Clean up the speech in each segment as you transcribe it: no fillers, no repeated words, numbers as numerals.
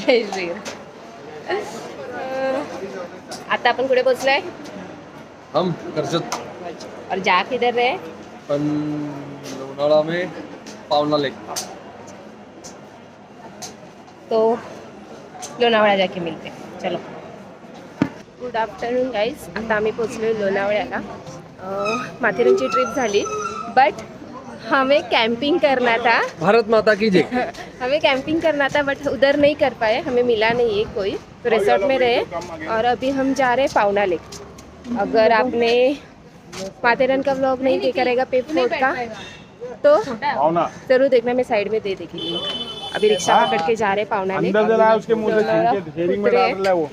जय श्री आता अपन कुठे पोहोचलोय? हम कर्जत और जा किधर रहे? अपन लोनावळा में पावना लेक. तो लोणावळा जाके मिलते. चलो. Good afternoon guys. आता आम्ही पोचलो लोणावळ्याला. माथेरानची ट्रिप झाली बट हमें कैंपिंग करना था. भारत माता की जय. हमें कैंपिंग करना था बट उधर नहीं कर पाए, हमें मिला नहीं है कोई, तो रिसोर्ट में रहे और अभी हम जा रहे हैं पावना लेक. अगर आपने माथेरान का व्लॉग नहीं देखा रहेगा पेप फोर्ट का तो जरूर देखना, मैं साइड में दे देगी लिंक. अभी रिक्शा पकड़ के जा रहे हैं पावना लेक.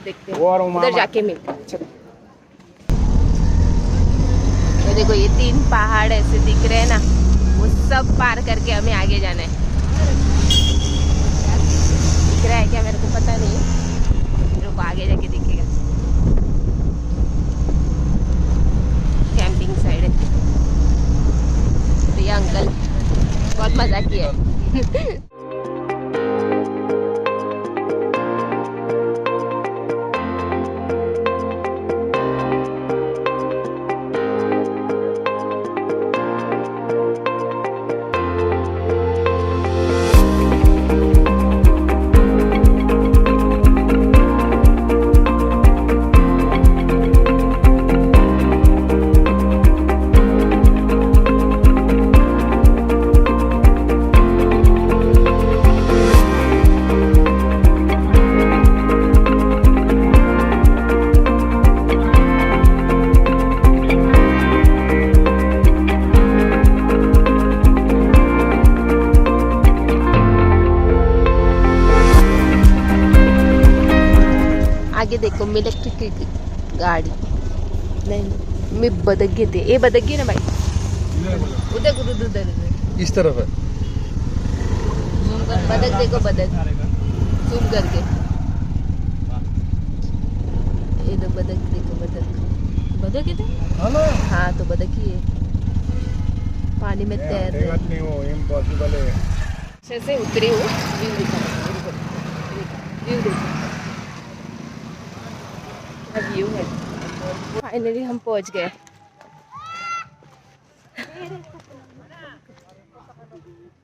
देखते हैं उधर जाके मिलते हैं. चलो. ये देखो ये 3 पहाड़ ऐसे दिख रहे हैं ना, वो सब पार करके हमें आगे जाना है. दिख रहा है क्या मेरे को पता नहीं, मेरे को आगे जाके दिखेगा. कैंपिंग साइड है. तो ये अंकल बहुत मजा किया है. आगे देखो मैं इलेक्ट्रिक गाड़ी नहीं, मैं बदक घेते. ए बदक घे ना भाई. उधर उधर उधर इस तरफ है. झूम कर बदक देखो, बदक झूम करके. ये तो बदक देखो, बदक बदक है तो हाँ तो बदक ही है, पानी में तैर रहे. इम्पॉसिबल है. से उतरी हूँ. व्यू दिखा, व्यू देखो, व्यू है. फाइनली हम पहुंच गए.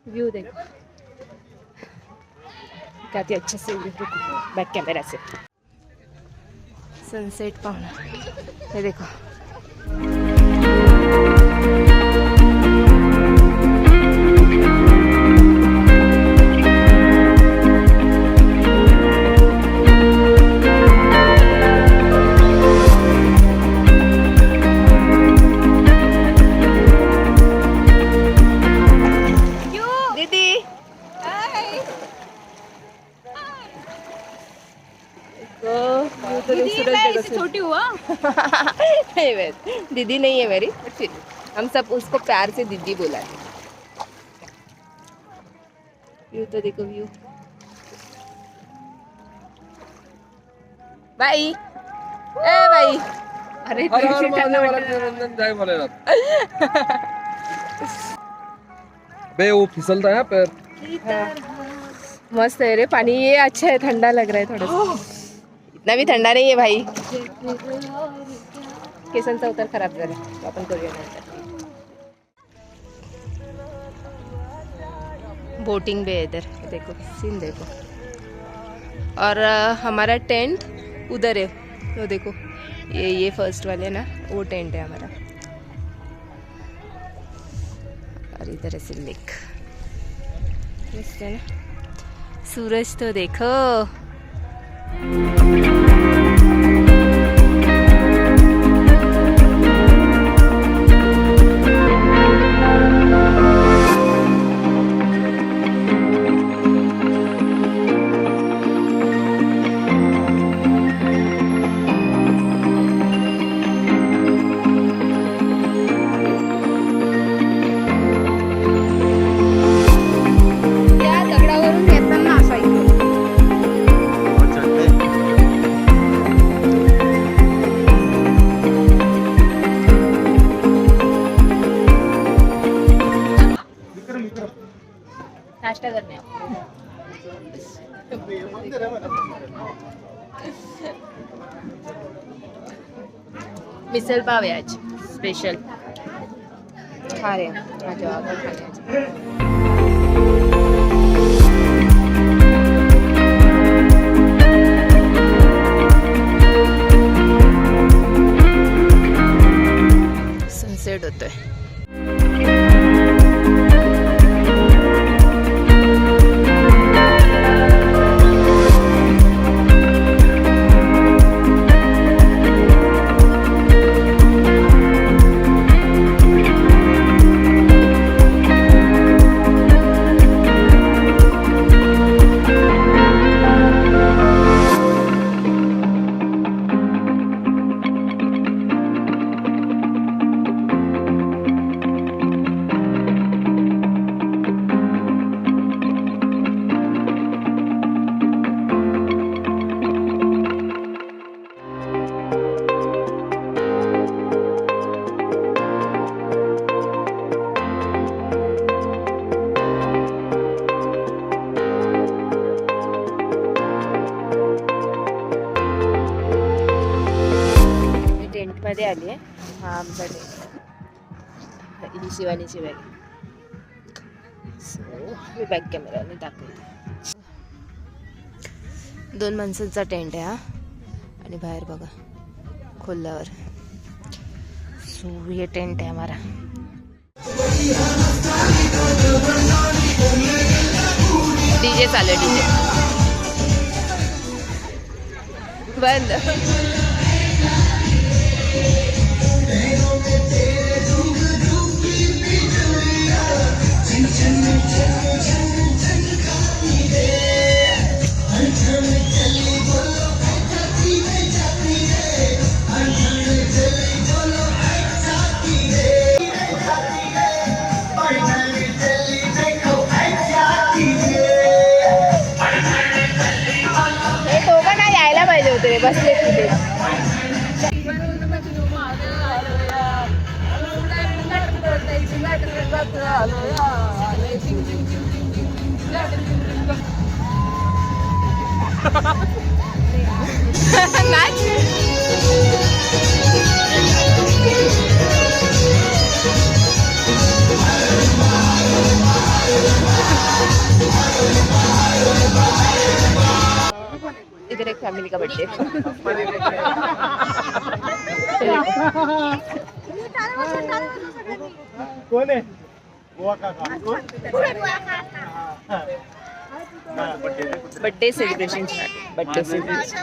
व्यू देखो काफी अच्छे से बैक कैमरा से सनसेट पाना. ये देखो छोटी हुआ. दीदी नहीं है मेरी, फिर हम सब उसको प्यार से दीदी बुलाते. व्यू तो देखो, व्यू. भाई ए भाई, अरे बे वो फिसलता है पैर. मस्त है रे पानी. ये अच्छा है, ठंडा लग रहा है थोड़ा. इतना भी ठंडा नहीं है भाई. केसांचा उतार खराब झाला, आपण करूया नंतर. बोटिंग भी है इधर, देखो सीन देखो. और हमारा टेंट उधर है, तो देखो ये फर्स्ट वाले ना, वो टेंट है हमारा. और इधर ऐसे लेक मस्त है ना. सूरज तो देखो. नाश्ता करने मिसल पाव है आज स्पेशल खा रहे हैं। आ जाओ आकर खाने आ जाओ। सनसेट होतोय। मध्ये आली आहे। हा आमचा टेंट ही शिवानीची बॅग। सो मी बॅक कॅमेराने दाखवते। 2 माणसांचा टेंट आहे हा आणि बाहेर बघा खोलल्यावर। सो ये टेंट है हमारा। डीजे चालू है, डीजे बंद। होते बसले तिथे। इधर एक फैमिली का बर्थडे। कौन है? Birthday celebration birthday celebration.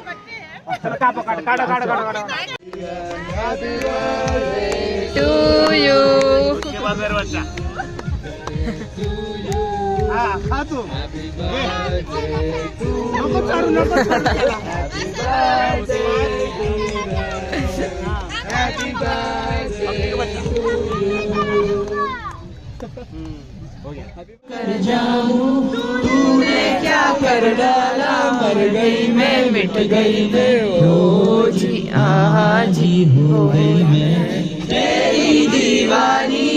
To you. खा तू नको चारू नको तूने क्या कर डाला, मर गई मैं मिट गई मैं, हो जी आहा जी हो गई मैं तेरी दीवानी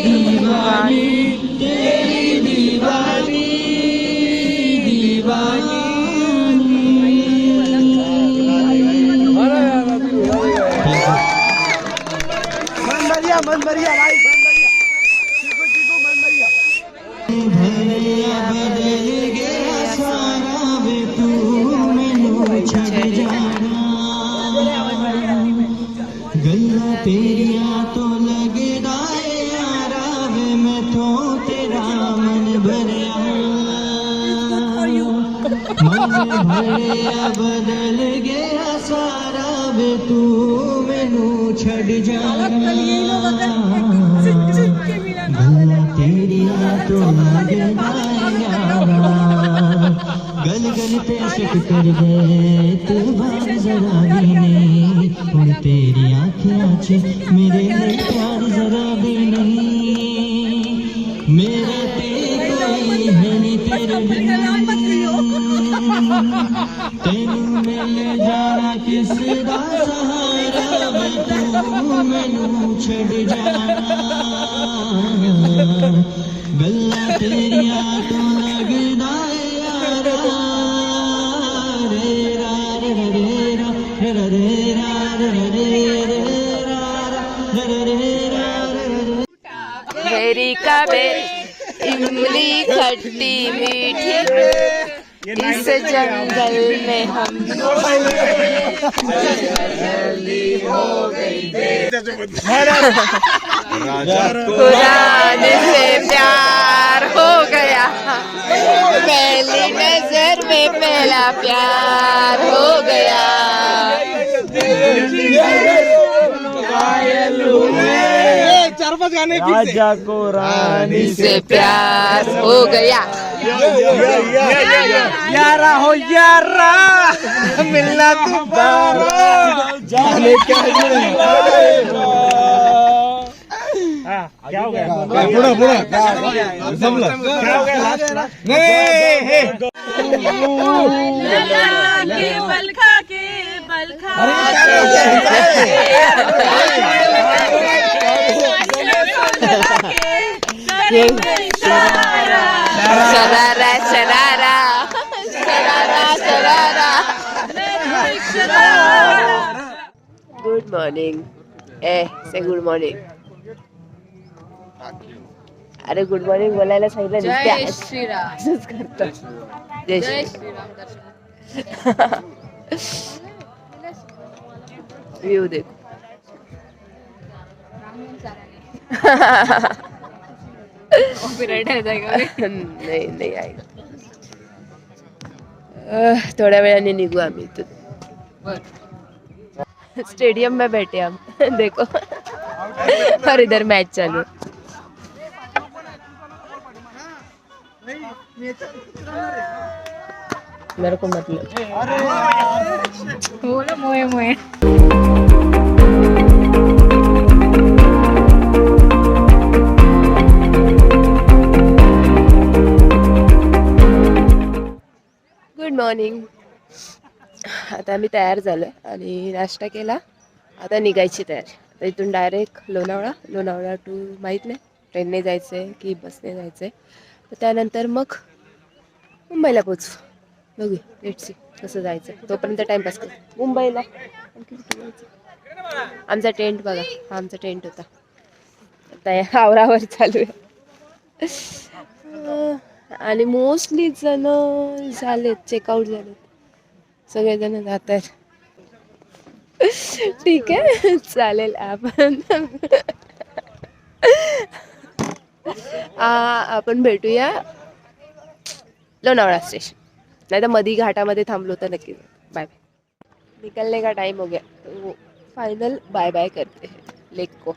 दीवानी तेरी दीवानी दीवानी। मन बढ़िया भाई, मन बढ़िया चीकू चीकू मन बढ़िया। बदल गया सारा वे तू मैनू छड़ जाना, गल्ला तेरिया तो लगदा है यारा वे मैं तो तेरा मन भरिया मन भरिया। बदल गया सारा वे तू मैनू छड़ जाना, गल्ला तेरिया तो लगदा यारा। गल गल ते अशक कर गए तबार जरा भी नहीं, हुण तेरी आँखियाँ च मेरे लिए प्यार जरा भी नहीं। मेरा ते कोई है नहीं तेरे बिना, तेनू मिल जाना किस दा सहारा वे तू मैनू छड़ जाना, गल्ला तेरिया तो लगदा यारा बेरी का बेरी इमली खट्टी मीठी इस जंगल में हम कुरान से प्यार हो गया पहली नजर में पहला प्यार हो गया राजा को रानी से प्यार हो गया यारा हो यारा मिलना दोबारा जाने क्या क्या हो गया पुढं पुढं जमलं क्या हो गया शरारा शरारा शरारा शरारा गुड मॉर्निंग से गुड मॉर्निंग अरे गुड मॉर्निंग बोलायला सांगितलं जय श्रीराम असंच करतो जय जय श्री श्रीराम व्यू देखो नाही नाही आहे थोड्या वेळाने निघू आम्ही इथून स्टेडियम में बैठे हम देखो और इधर मैच चालू मेरे को मतलब बोलो मोए मोए गुड मॉर्निंग आता आम्ही तयार झालो आणि नाश्ता केला आता निघायची तयारी आता इथून डायरेक्ट लोणावळा टू माहीत नाही ट्रेनने जायचं आहे की बसने जायचं आहे तर त्यानंतर मग मुंबईला पोचू बघू लेट्स सी कसं जायचं तोपर्यंत टाईमपास करू मुंबईला आणखी कुठे जायचं आमचा टेंट बघा हा आमचा टेंट होता आता या आवरावर चालू आहे आणि मोस्टली जण झालेत चेकआउट झालेत सगळेजण जात आहेत ठीक आहे चालेल आपण भेटूया लोणावळा स्टेशन नाही तर मधी घाटामध्ये थांबलो तर नक्की बाय बाय निकलने का टाइम हो गया तो फाइनल बाय बाय करते हैं लेक को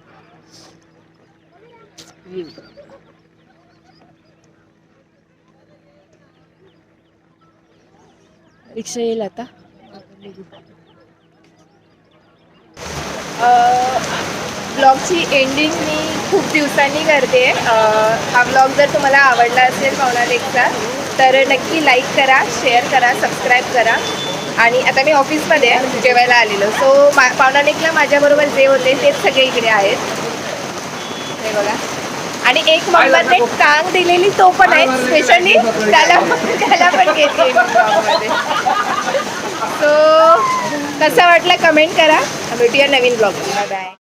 रिक्षा येईल आता ब्लॉगची एंडिंग मी खूप दिवसांनी करते हा ब्लॉग जर तुम्हाला आवडला असेल पावना लेकचा तर नक्की लाईक करा शेअर करा सबस्क्राईब करा आणि आता मी ऑफिसमध्ये जेवायला आलेलो सो पावना लेकला माझ्याबरोबर जे होते तेच सगळे इकडे आहेत हे बघा आणि एक मेंबरने टांग दिलेली तो पण आहे स्पेशली त्याला पण घेतली ब्लॉगमध्ये सो कसं वाटलं कमेंट करा भेटूया नवीन ब्लॉग बाय बाय